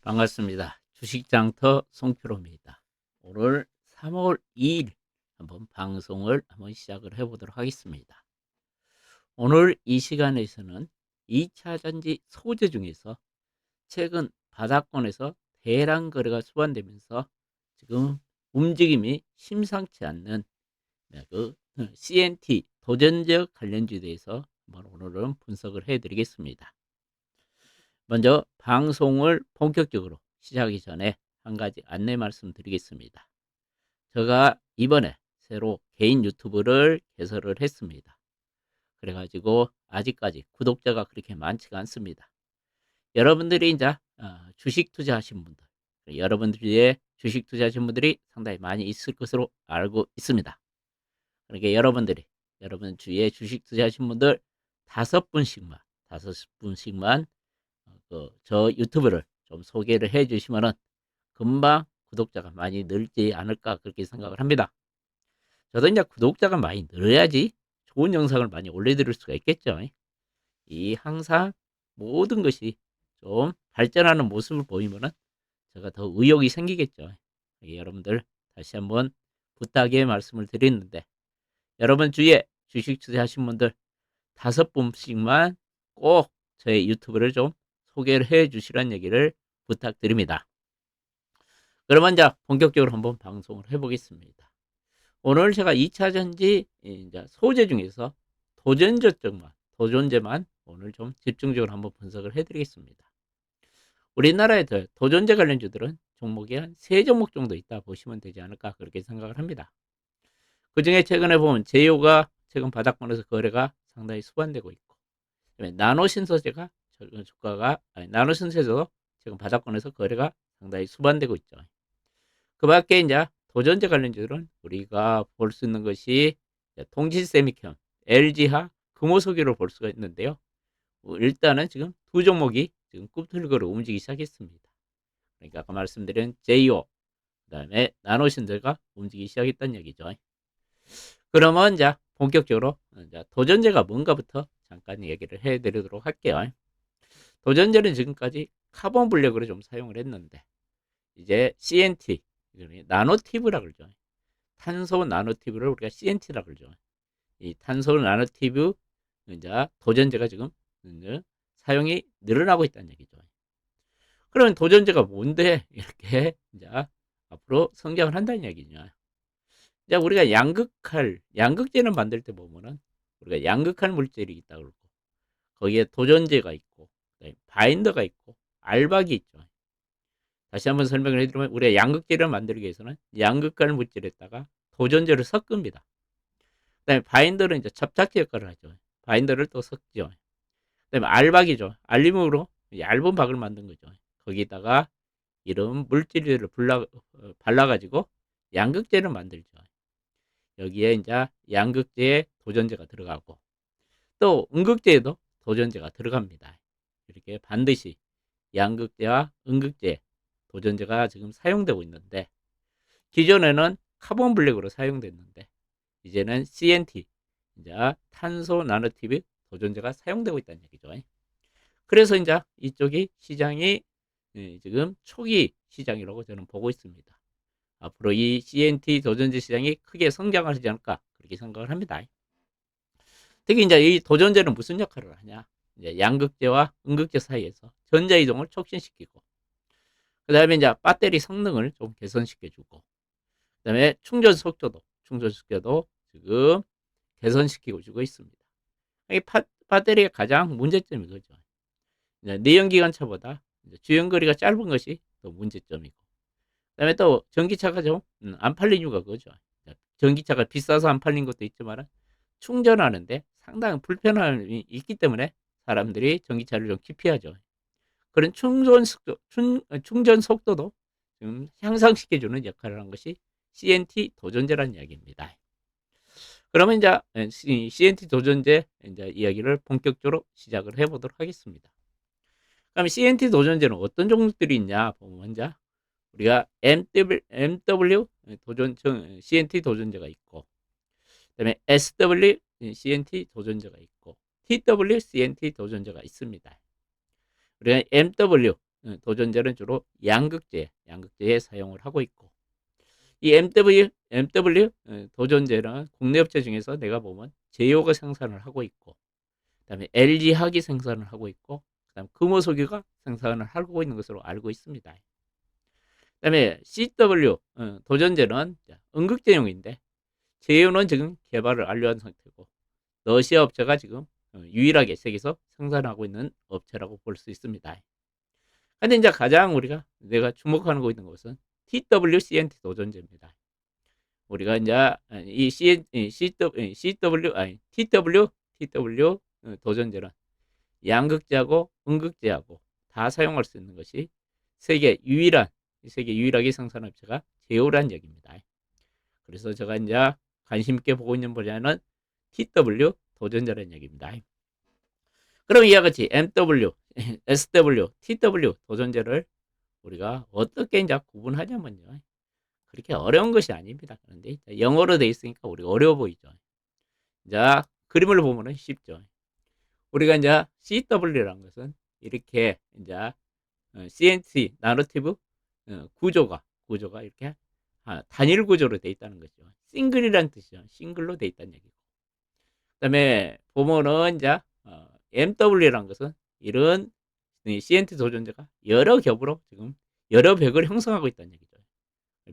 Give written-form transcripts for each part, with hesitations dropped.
반갑습니다. 주식장터 송표로입니다. 오늘 3월 2일 한번 방송을 한번 시작을 해보도록 하겠습니다. 오늘 이 시간에서는 2차 전지 소재 중에서 최근 바닥권에서 대량 거래가 수반되면서 지금 움직임이 심상치 않는 그 CNT 도전적 관련주에 대해서 한번 오늘은 분석을 해드리겠습니다. 먼저 방송을 본격적으로 시작하기 전에 한 가지 안내 말씀드리겠습니다. 제가 이번에 새로 개인 유튜브를 개설을 했습니다. 그래가지고 아직까지 구독자가 그렇게 많지가 않습니다. 여러분들이 이제 주식 투자하신 분들, 여러분들 중에 주식 투자하신 분들이 상당히 많이 있을 것으로 알고 있습니다. 그러니까 여러분 주위에 주식 투자하신 분들 5분씩만 저 유튜브를 좀 소개를 해 주시면은 금방 구독자가 많이 늘지 않을까 그렇게 생각을 합니다. 저도 이제 구독자가 많이 늘어야지 좋은 영상을 많이 올려드릴 수가 있겠죠. 이 항상 모든 것이 좀 발전하는 모습을 보이면은 제가 더 의욕이 생기겠죠. 여러분들 다시 한번 부탁의 말씀을 드리는데 여러분 주위에 주식 투자하신 분들 5분씩만 꼭 저의 유튜브를 좀 소개를 해 주시라는 얘기를 부탁드립니다. 그러면 이제 본격적으로 한번 방송을 해보겠습니다. 오늘 제가 2차 전지 이제 소재 중에서 도전제만 오늘 좀 집중적으로 한번 분석을 해드리겠습니다. 우리나라의 도전제 관련주들은 종목이 한 3종목 정도 있다 보시면 되지 않을까 그렇게 생각을 합니다. 그 중에 최근에 보면 제이오가 최근 바닥권에서 거래가 상당히 수반되고 있고, 나노신소재가 주가가 나노신소재도 지금 바닥권에서 거래가 상당히 수반되고 있죠. 그 밖에 이제 도전제 관련주들은 우리가 볼 수 있는 것이 통신세미캠, LG화, 금호석유를 볼 수가 있는데요. 일단은 지금 두 종목이 지금 꿈틀거려 움직이기 시작했습니다. 그러니까 아까 말씀드린 제이오, 그다음에 나노신소재가 움직이기 시작했다는 얘기죠. 그러면 이제 본격적으로 이제 도전제가 뭔가부터 잠깐 얘기를 해드리도록 할게요. 도전제는 지금까지 카본 블랙으로 좀 사용을 했는데 이제 CNT, 나노티브라 그러죠. 탄소 나노티브를 우리가 CNT라 그러죠. 이 탄소 나노티브 이제 도전제가 지금 이제 사용이 늘어나고 있다는 얘기죠. 그러면 도전제가 뭔데 이렇게 이제 앞으로 성장을 한다는 얘기냐? 이제 우리가 양극재를 만들 때 보면은 우리가 양극할 물질이 있다 그러고 거기에 도전제가 있고 바인더가 있고 알박이 있죠. 다시 한번 설명을 해드리면 우리가 양극재를 만들기 위해서는 양극할 물질에다가 도전제를 섞습니다. 그다음에 바인더는 이제 접착제 역할을 하죠. 바인더를 또 섞죠. 그다음에 알박이죠. 알림으로 얇은 박을 만든 거죠. 거기다가 이런 물질들을 발라가지고 양극재를 만들죠. 여기에 이제 양극재에 도전제가 들어가고 또 음극재에도 도전제가 들어갑니다. 이렇게 반드시 양극재와 음극재 도전제가 지금 사용되고 있는데 기존에는 카본 블랙으로 사용됐는데 이제는 CNT 이제 탄소 나노티브 도전제가 사용되고 있다는 얘기죠. 그래서 이제 이쪽이 시장이 지금 초기 시장이라고 저는 보고 있습니다. 앞으로 이 CNT 도전제 시장이 크게 성장하지 않을까 그렇게 생각을 합니다. 특히 이제 이 도전제는 무슨 역할을 하냐? 이제 양극재와 음극재 사이에서 전자 이동을 촉진시키고, 그 다음에 이제 배터리 성능을 좀 개선시켜주고, 그 다음에 충전 속도도 지금 개선시키고 주고 있습니다. 이 배터리의 가장 문제점이 그죠. 내연기관차보다 주행거리가 짧은 것이 또 문제점이고, 그 다음에 또 전기차가 좀 안 팔린 이유가 그거죠. 전기차가 비싸서 안 팔린 것도 있지만 충전하는데 상당히 불편함이 있기 때문에 사람들이 전기차를 좀 기피하죠. 그런 충전 속도도 좀 향상시켜주는 역할을 한 것이 CNT 도전제라는 이야기입니다. 그러면 이제 CNT 도전제 이제 이야기를 본격적으로 시작을 해보도록 하겠습니다. 그럼 CNT 도전제는 어떤 종목들이 있냐 보면 이제 우리가 MW CNT 도전제가 있고, 그다음에 SW CNT 도전제가 있고, TW CNT 도전제가 있습니다. 우리가 MW 도전제는 주로 양극재에 사용을 하고 있고, 이 MW 도전제는 국내 업체 중에서 내가 보면 제요가 생산을 하고 있고, 그다음에 LG화학이 생산을 하고 있고, 그다음 금호석유가 생산을 하고 있는 것으로 알고 있습니다. 그다음에 CW 도전제는 음극재용인데, 제요는 지금 개발을 완료한 상태고, 러시아 업체가 지금 유일하게 세계에서 생산하고 있는 업체라고 볼 수 있습니다. 근데 이제 가장 내가 주목하는 거 있는 것은 TWCNT 도전제입니다. 우리가 이제 이 TW 도전제는 양극재하고 음극재하고 다 사용할 수 있는 것이 세계 유일하게 생산한 업체가 제오란 얘기입니다. 그래서 제가 이제 관심 있게 보고 있는 분야는 TW 도전제라는 얘기입니다. 그럼 이와 같이 MW, SW, TW 도전제를 우리가 어떻게 이제 구분하냐면요. 그렇게 어려운 것이 아닙니다. 그런데 영어로 돼 있으니까 우리가 어려워 보이죠. 자, 그림을 보면은 쉽죠. 우리가 이제 CW라는 것은 이렇게 이제 CNT 나노티브 구조가 이렇게 단일 구조로 돼 있다는 거죠. 싱글이라는 뜻이죠. 싱글로 돼 있다는 얘기고. 그다음에 보면은 이제 MW라는 것은 이런 CNT 도전제가 여러 겹으로 지금 여러 벽을 형성하고 있다는 얘기죠.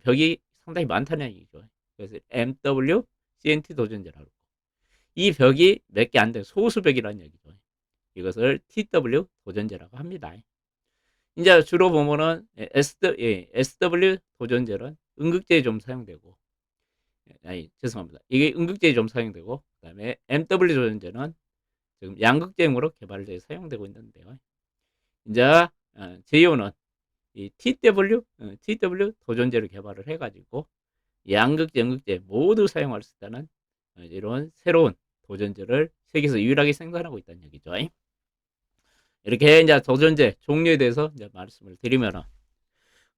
벽이 상당히 많다는 얘기죠. 그래서 MW CNT 도전제라고. 이 벽이 몇 개 안 되는 소수벽이라는 얘기죠. 이것을 TW 도전제라고 합니다. 이제 주로 보면은 SW 도전제는 음극재에 좀 사용되고, 죄송합니다. 이게 음극재에 좀 사용되고, 그다음에 MW 도전제는 지금 양극재용으로 개발되어 사용되고 있는데요. 이제 제이오는 이 TW 도전제를 개발을 해가지고 양극재, 음극재 모두 사용할 수 있다는 이런 새로운 도전제를 세계에서 유일하게 생산하고 있다는 얘기죠. 이렇게 이제 도전제 종류에 대해서 이제 말씀을 드리면은,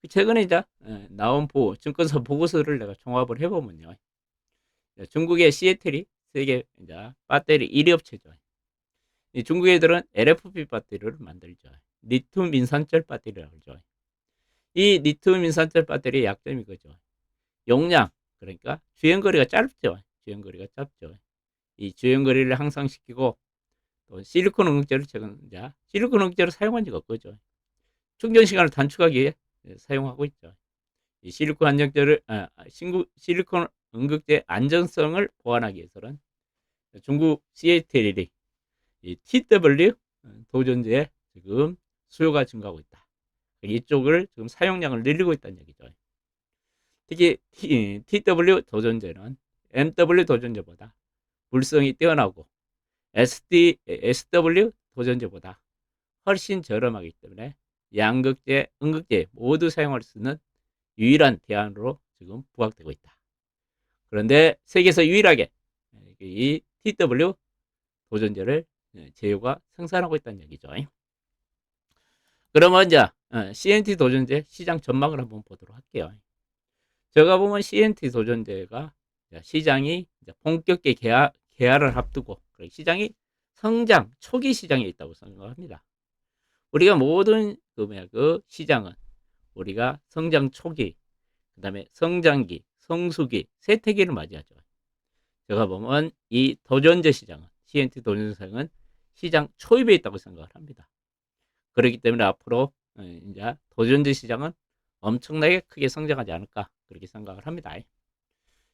최근에 이제 나온 증권사 보고서를 내가 종합을 해보면요, 중국의 시애틀이 세계 이제 배터리 1위 업체죠. 이 중국 애들은 LFP 배터리를 만들죠. 리튬 인산철 배터리라고 하죠. 이 리튬 인산철 배터리의 약점이 그죠. 용량, 그러니까 주행거리가 짧죠. 이 주행거리를 향상시키고, 또 실리콘 응급제를 실리콘 응급제를 사용한 적가 없죠. 충전 시간을 단축하기 위해 사용하고 있죠. 이 실리콘 응급제 안전성을 보완하기 위해서는 중국 CATL이 이 TW 도전제에 지금 수요가 증가하고 있다. 이쪽을 지금 사용량을 늘리고 있다는 얘기죠. 특히 TW 도전제는 MW 도전제보다 물성이 뛰어나고 SW 도전제보다 훨씬 저렴하기 때문에 양극재, 음극재 모두 사용할 수 있는 유일한 대안으로 지금 부각되고 있다. 그런데 세계에서 유일하게 이 TW 도전제를 제휴가 생산하고 있다는 얘기죠. 그러면 이제 CNT 도전제 시장 전망을 한번 보도록 할게요. 제가 보면 CNT 도전제가 시장이 본격적인 개화를 앞두고 시장이 성장 초기 시장에 있다고 생각합니다. 우리가 모든 그 시장은 우리가 성장 초기, 그 다음에 성장기, 성수기, 쇠퇴기를 맞이하죠. 제가 보면 이 도전제 시장은, CNT 도전제 시장은 시장 초입에 있다고 생각을 합니다. 그렇기 때문에 앞으로 이제 도전제 시장은 엄청나게 크게 성장하지 않을까 그렇게 생각을 합니다.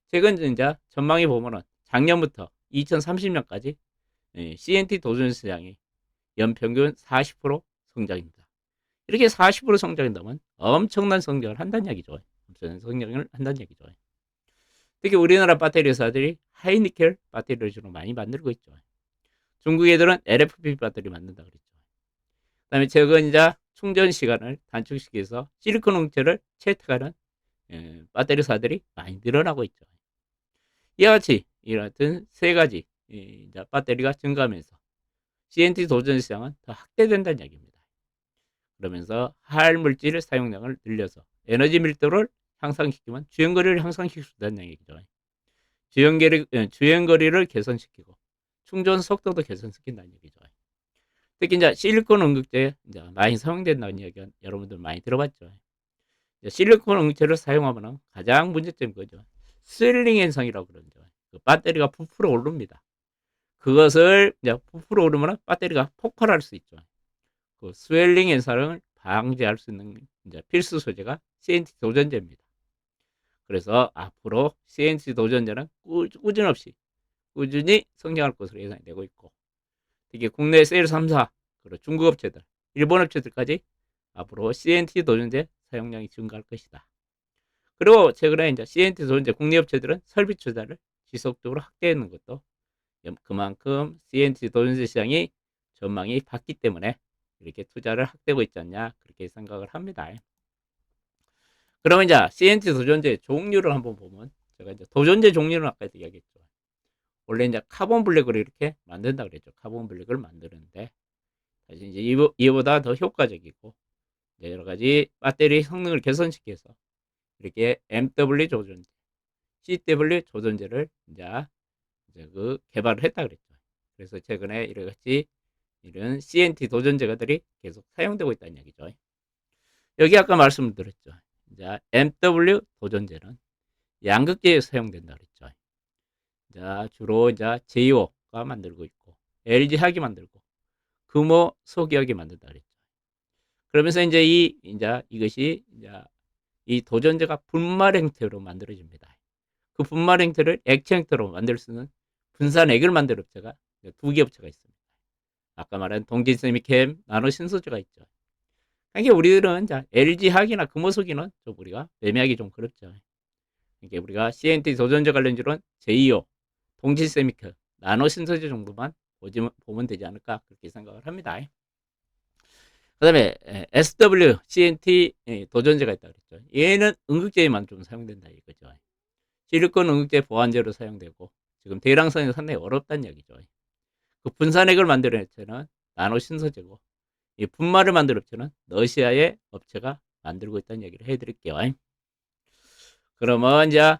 최근 이제 전망이 보면은 작년부터 2030년까지 CNT 도전제 시장이 연평균 40% 성장입니다. 이렇게 40% 성장한다면 엄청난 성장을 한다는 얘기죠. 엄청난 성장을 한다는 얘기죠. 특히 우리나라 배터리 회사들이 하이니켈 배터리를 주로 많이 만들고 있죠. 중국 애들은 LFP 배터리 만든다 그랬죠. 그다음에 최근 이제 충전 시간을 단축시켜서 실리콘 응체를 채택하는 배터리 회사들이 많이 늘어나고 있죠. 이와 같이 이런 세 가지 이제 배터리가 증가하면서 CNT 도전 시장은 더 확대된다는 얘기입니다. 그러면서 할물질 사용량을 늘려서 에너지 밀도를 향상시키면 주행거리를 향상시킬 수 있다는 얘기죠. 주행거리를 개선시키고 충전 속도도 개선시킨다는 얘기죠. 특히 이제 실리콘 응급제 이제 많이 사용된다는 이야기 여러분들 많이 들어봤죠. 실리콘 응급제를 사용하면 가장 문제점이 그거죠. 스웰링 현상이라고 그러죠. 그 배터리가 부풀어 오릅니다. 그것을 이제 부풀어 오르면 배터리가 폭발할 수 있죠. 그 스웰링 현상을 방지할 수 있는 이제 필수 소재가 CNT 도전제입니다. 그래서 앞으로 CNT 도전제는 꾸준히 성장할 것으로 예상이 되고 있고, 특히 국내 세일 3사, 그리고 중국 업체들, 일본 업체들까지 앞으로 CNT 도전제 사용량이 증가할 것이다. 그리고 최근에 이제 CNT 도전제 국내 업체들은 설비 투자를 지속적으로 확대하는 것도 그만큼 CNT 도전제 시장이 전망이 밝기 때문에 이렇게 투자를 확대하고 있지 않냐, 그렇게 생각을 합니다. 그러면 이제 CNT 도전제 종류를 한번 보면, 제가 이제 도전제 종류는 아까 이야기했죠. 원래 이제 카본 블랙을 이렇게 만든다 그랬죠. 카본 블랙을 만드는데 사실 이제 이보다 더 효과적이고 여러 가지 배터리 성능을 개선시켜서 이렇게 MW 조전제, CW 조전제를 이제 그 개발을 했다 그랬죠. 그래서 최근에 이렇게 이런 CNT 도전제가들이 계속 사용되고 있다는 얘기죠. 여기 아까 말씀드렸죠. 이제 MW 도전제는 양극재에 사용된다 그랬죠. 자, 주로 이제 제이오가 만들고 있고 LG학이 만들고 금호 소기학이 만든다 그랬죠. 그러면서 이제 이것이 이제 이 도전제가 분말 형태로 만들어집니다. 그 분말 형태를 액체 형태로 만들 수 있는 분산액을 만들 업체가 두 개 업체가 있습니다. 아까 말한 동진세미캠, 나노신소재가 있죠. 이게 우리들은 LG학이나 금호석이는 좀 우리가 매매하기 좀 그렇죠. 이게 우리가 CNT 도전제 관련주로는 제2호, 동진세미캠, 나노신소재 정도만 보면 되지 않을까 그렇게 생각을 합니다. 그 다음에 SW, CNT 도전제가 있다 그랬죠. 얘는 응급제에만 좀 사용된다 이거죠. 실리콘 응급제 보완제로 사용되고 지금 대량선이 상당히 어렵다는 얘기죠. 그 분산액을 만드는 업체는 나노신소재고 이 분말을 만드는 업체는 러시아의 업체가 만들고 있다는 얘기를 해드릴게요. 그러면 이제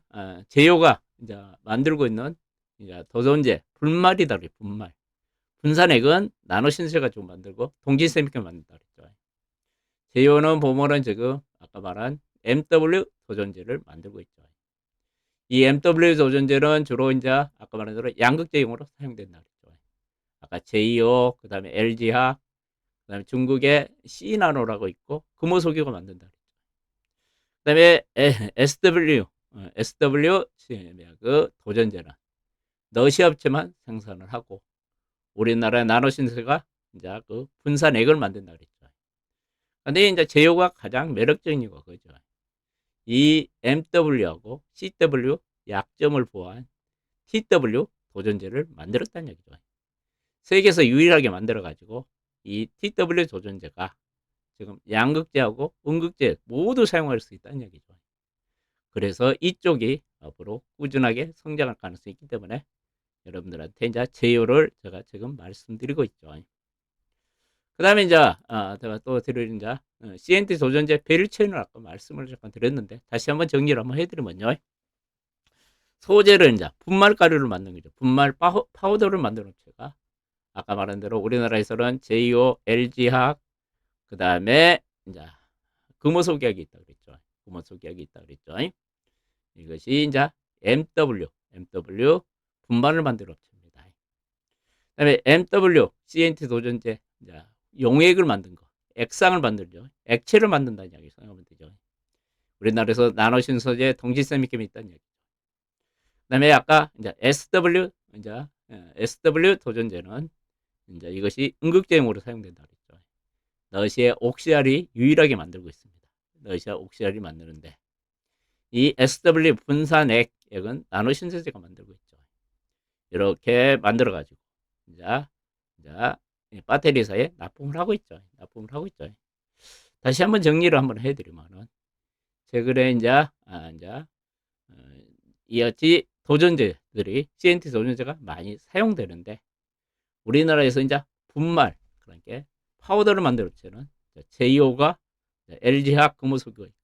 제요가 이제 만들고 있는 이제 도전제 분말이다 그래. 분말. 분산액은 나노신소재가 좀 만들고 동진세미캠 만든다 그랬죠. 제요는 보면은 지금 아까 말한 MW 도전제를 만들고 있죠. 이 MW 도전제는 주로 이제 아까 말한 대로 양극재용으로 사용된다 그랬죠. 아까 제이오, 그 다음에 LG학, 그 다음에 중국의 C나노라고 있고 금호소기가 만든다 그랬죠. 그 다음에 SW 그 도전제는 러시아 업체만 생산을 하고 우리나라 나노신소가 이제 그 분산액을 만든다 그랬죠. 근데 이제 제요가 가장 매력적인 이유가 그죠. 이 MW하고 CW 약점을 보완 TW 도전제를 만들었다는 얘기죠. 세계에서 유일하게 만들어가지고 이 TW 도전제가 지금 양극재하고 음극재 모두 사용할 수 있다는 얘기죠. 그래서 이쪽이 앞으로 꾸준하게 성장할 가능성이 있기 때문에 여러분들한테 이제 제요를 제가 지금 말씀드리고 있죠. 그 다음에 이제 제가 또 드릴 이제 CNT 도전제 베릴체인을 아까 말씀을 잠깐 드렸는데 다시 한번 정리를 한번 해드리면요. 소재를 이제 분말 가루를 만든 거죠. 분말 파우더를 만드는 업체가 아까 말한 대로 우리나라에서는 제이오, LG학, 그 다음에 이제 금호소기학이 있다 그랬죠. 금호소기학이 있다 그랬죠. 이것이 이제 MW 분말을 만드는 업체입니다. 그다음에 MW CNT 도전제 이제 용액을 만든 거, 액상을 만들죠. 액체를 만든다는 이야기 생각하면 되죠. 우리나라에서 나노신소재, 동질세미캠이 있다는 이야기. 그다음에 아까 이제 SW 도전제는 이제 이것이 응급제용으로 사용된다 그랬죠. 러시아 옥시알이 유일하게 만들고 있습니다. 러시아 옥시알이 만드는데 이 SW 분산액은 나노신소재가 만들고 있죠. 이렇게 만들어 가지고 이제 배터리사에 납품을 하고 있죠. 다시 한번 정리를 한번 해드리면은 최근에 이같이 도전제들이 CNT 도전제가 많이 사용되는데 우리나라에서 이제 분말 그러니까 파우더를 만들 업체는 제이오가 LG학 금호소기가 있고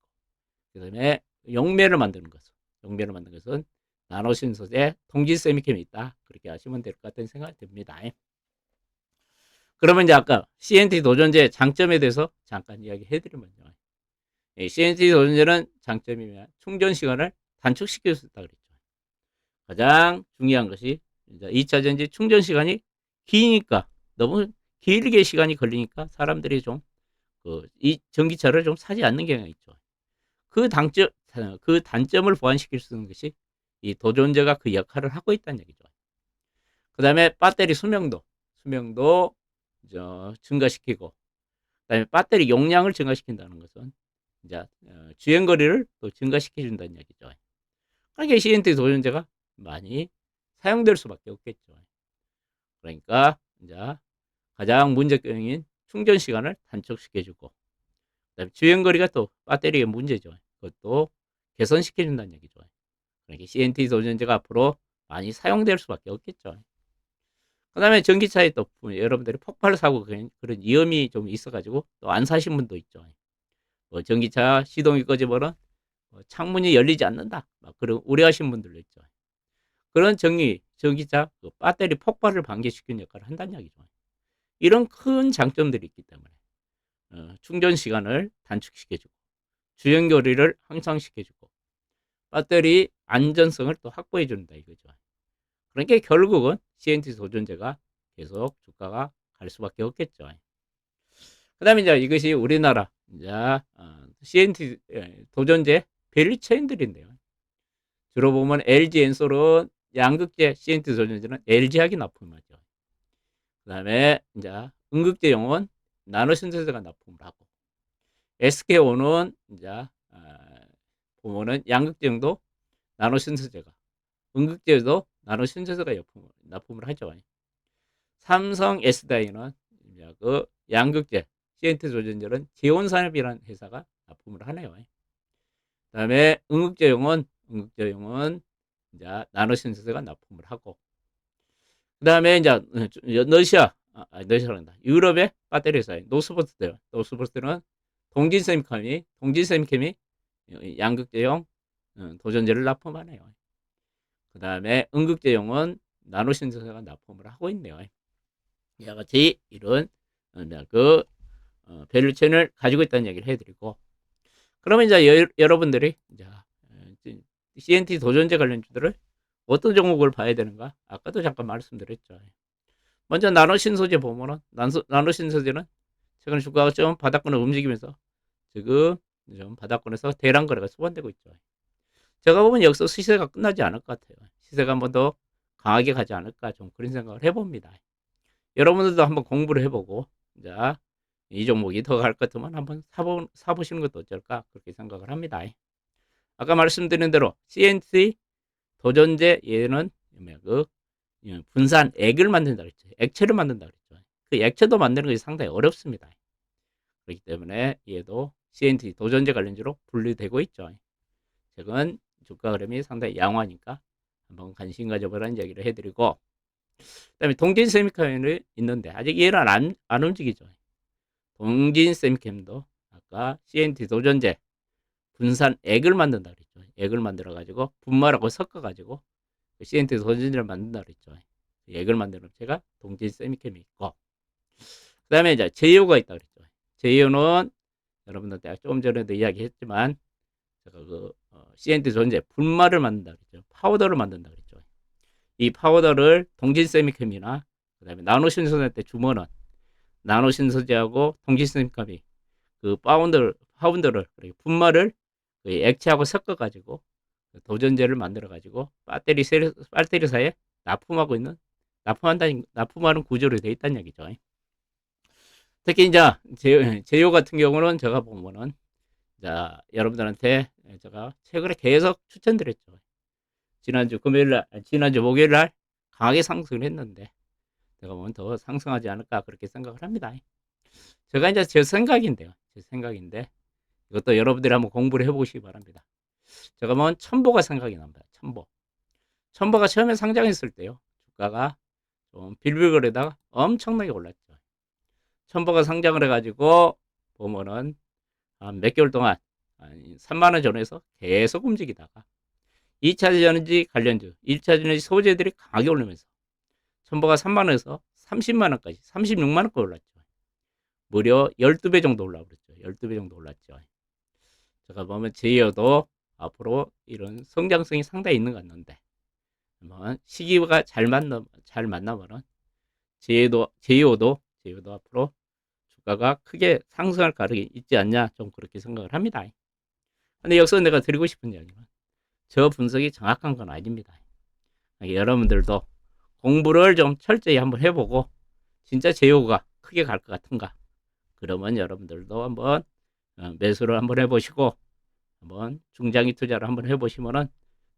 그다음에 용매를 만드는 것은 나노신소재 동질세미캠이 있다 그렇게 하시면 될 것 같다는 생각이 듭니다. 그러면 이제 아까 CNT 도전제의 장점에 대해서 잠깐 이야기해 드리면요. CNT 도전제는 장점이면 충전 시간을 단축시킬 수 있다 그랬죠. 가장 중요한 것이 2차 전지 충전 시간이 기니까, 너무 길게 시간이 걸리니까 사람들이 좀 이 전기차를 좀 사지 않는 경향이 있죠. 그 단점을 보완시킬 수 있는 것이 이 도전제가 그 역할을 하고 있다는 얘기죠. 그 다음에 배터리 수명도 증가시키고, 그 다음에 배터리 용량을 증가시킨다는 것은 이제 주행거리를 또 증가시켜준다는 얘기죠. 그러니까 CNT 도전제가 많이 사용될 수밖에 없겠죠. 그러니까 이제 가장 문제점인 충전 시간을 단축시켜주고, 그다음에 주행거리가 또 배터리의 문제죠. 그것도 개선시켜준다는 얘기죠. 그러니까 CNT 도전제가 앞으로 많이 사용될 수밖에 없겠죠. 그 다음에 전기차에 또 여러분들이 폭발 사고 그런 위험이 좀 있어가지고 또 안 사신 분도 있죠. 뭐 전기차 시동이 꺼지면은 창문이 열리지 않는다, 막 그런 우려하신 분들도 있죠. 그런 전기차 배터리 폭발을 방지시키는 역할을 한다는 이야기죠. 이런 큰 장점들이 있기 때문에 충전 시간을 단축시켜주고, 주행거리를 향상시켜주고, 배터리 안전성을 또 확보해 준다 이거죠. 그러니까 결국은 CNT 도전제가 계속 주가가 갈 수밖에 없겠죠. 그 다음에 이제 이것이 우리나라 이제 CNT 도전제 밸류체인들인데요. 주로 보면 LG 엔솔은 양극재 CNT 도전제는 LG하게 납품하죠. 그 다음에 이제 음극재용은 나노신소재가 납품을 하고, SK온은 이제 보면은 양극재용도 나노신소재가, 음극재도 나노신소재가 납품을 하죠. 삼성 S다이는 그 양극재 CNT 조전제는 재온산업이라는 회사가 납품을 하네요. 그다음에 음극재용은 이제 나노신소재가 납품을 하고, 그다음에 이제 러시아란다. 유럽의 배터리 회사인 노스포트는 동진세미캠이 양극재용 도전제를 납품하네요. 그다음에 음극재용은 나노신소재가 납품을 하고 있네요. 이와 같이 이런 밸류체인을 가지고 있다는 얘기를 해드리고, 그러면 이제 여러분들이 이제 CNT 도전제 관련주들을 어떤 종목을 봐야 되는가? 아까도 잠깐 말씀드렸죠. 먼저 나노신소재 보면은 나노신소재는 최근 주가가 좀 바닥권을 움직이면서 지금 좀 바닥권에서 대량 거래가 소반되고 있죠. 제가 보면 여기서 시세가 끝나지 않을 것 같아요. 시세가 한 번 더 강하게 가지 않을까, 좀 그런 생각을 해봅니다. 여러분들도 한번 공부를 해보고, 자, 이 종목이 더 갈 것 같으면 한번 사보시는 것도 어쩔까, 그렇게 생각을 합니다. 아까 말씀드린 대로 CNT 도전제 얘는 분산 액을 만든다 그랬죠. 액체를 만든다 그랬죠. 그 액체도 만드는 것이 상당히 어렵습니다. 그렇기 때문에 얘도 CNT 도전제 관련주로 분류되고 있죠. 최근 주가 흐름이 상당히 양호하니까 한번 관심 가져보라는 얘기를 해드리고, 그다음에 동진세미캠이 있는데 아직 얘는 안 움직이죠. 동진세미캠도 아까 CNT 도전제 분산액을 만든다 그랬죠. 액을 만들어 가지고 분말하고 섞어 가지고 CNT 도전제를 만든다 그랬죠. 액을 만드는 업체가 동진세미캠이 있고, 그다음에 이제 제이오가 있다 그랬죠. 제이오는 여러분들한테 조금 전에도 이야기했지만 제가 CNT 도전제 분말을 만든다 그랬죠. 파우더를 만든다 그랬죠. 이 파우더를 동진세미캠이나 그다음에 나노신소재한테 주면은 나노신소재하고 동진세미캠이 그 파우더를 분말을 그 액체하고 섞어가지고 도전제를 만들어가지고 배터리사에 납품하는 구조로 되어 있다는 얘기죠. 특히 이제 제요 같은 경우는 제가 보면은 여러분들한테 제가 최근에 계속 추천드렸죠. 지난주 목요일 날 강하게 상승을 했는데 제가 보면 더 상승하지 않을까, 그렇게 생각을 합니다. 제가 이제 제 생각인데 이것도 여러분들이 한번 공부를 해보시기 바랍니다. 제가 보면 첨보가 생각이 납니다. 첨보가 처음에 상장했을 때요, 주가가 좀 빌빌거리다가 엄청나게 올랐죠. 첨보가 상장을 해가지고 보면은 몇 개월 동안 3만원 전후에서 계속 움직이다가 2차 전지 관련주, 1차 전지 소재들이 강하게 오르면서 첨보가 3만원에서 30만 원까지 36만 원까지 올랐죠. 무려 12배 정도 올라버렸죠. 12배 정도 올랐죠. 제가 보면 제이어도 앞으로 이런 성장성이 상당히 있는 것 같는데 시기가 잘 만나면은 제이오도 앞으로 주가가 크게 상승할 가능성이 있지 않냐 좀 그렇게 생각을 합니다. 근데 여기서 내가 드리고 싶은 이야기는 저 분석이 정확한 건 아닙니다. 여러분들도 공부를 좀 철저히 한번 해보고 진짜 제이오가 크게 갈 것 같은가 그러면 여러분들도 한번 매수를 한번 해보시고 한번 중장기 투자를 한번 해보시면은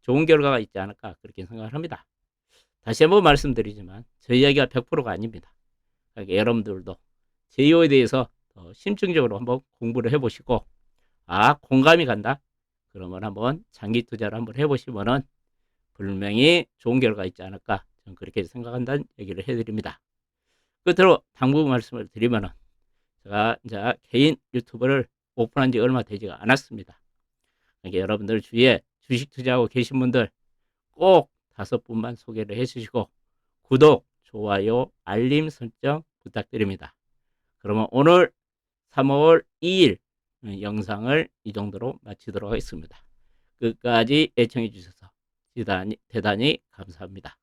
좋은 결과가 있지 않을까 그렇게 생각을 합니다. 다시 한번 말씀드리지만 저 이야기가 100%가 아닙니다. 그러니까 여러분들도 제이오에 대해서 심층적으로 한번 공부를 해보시고 공감이 간다 그러면 한번 장기 투자를 한번 해보시면은 분명히 좋은 결과가 있지 않을까 저는 그렇게 생각한다는 얘기를 해드립니다. 끝으로 당부 말씀을 드리면은 제가 이제 개인 유튜브를 오픈한 지 얼마 되지가 않았습니다. 그러니까 여러분들 주위에 주식 투자하고 계신 분들 꼭 5분만 소개를 해주시고 구독, 좋아요, 알림 설정 부탁드립니다. 그러면 오늘 3월 2일 영상을 이 정도로 마치도록 하겠습니다. 끝까지 애청해 주셔서 대단히 감사합니다.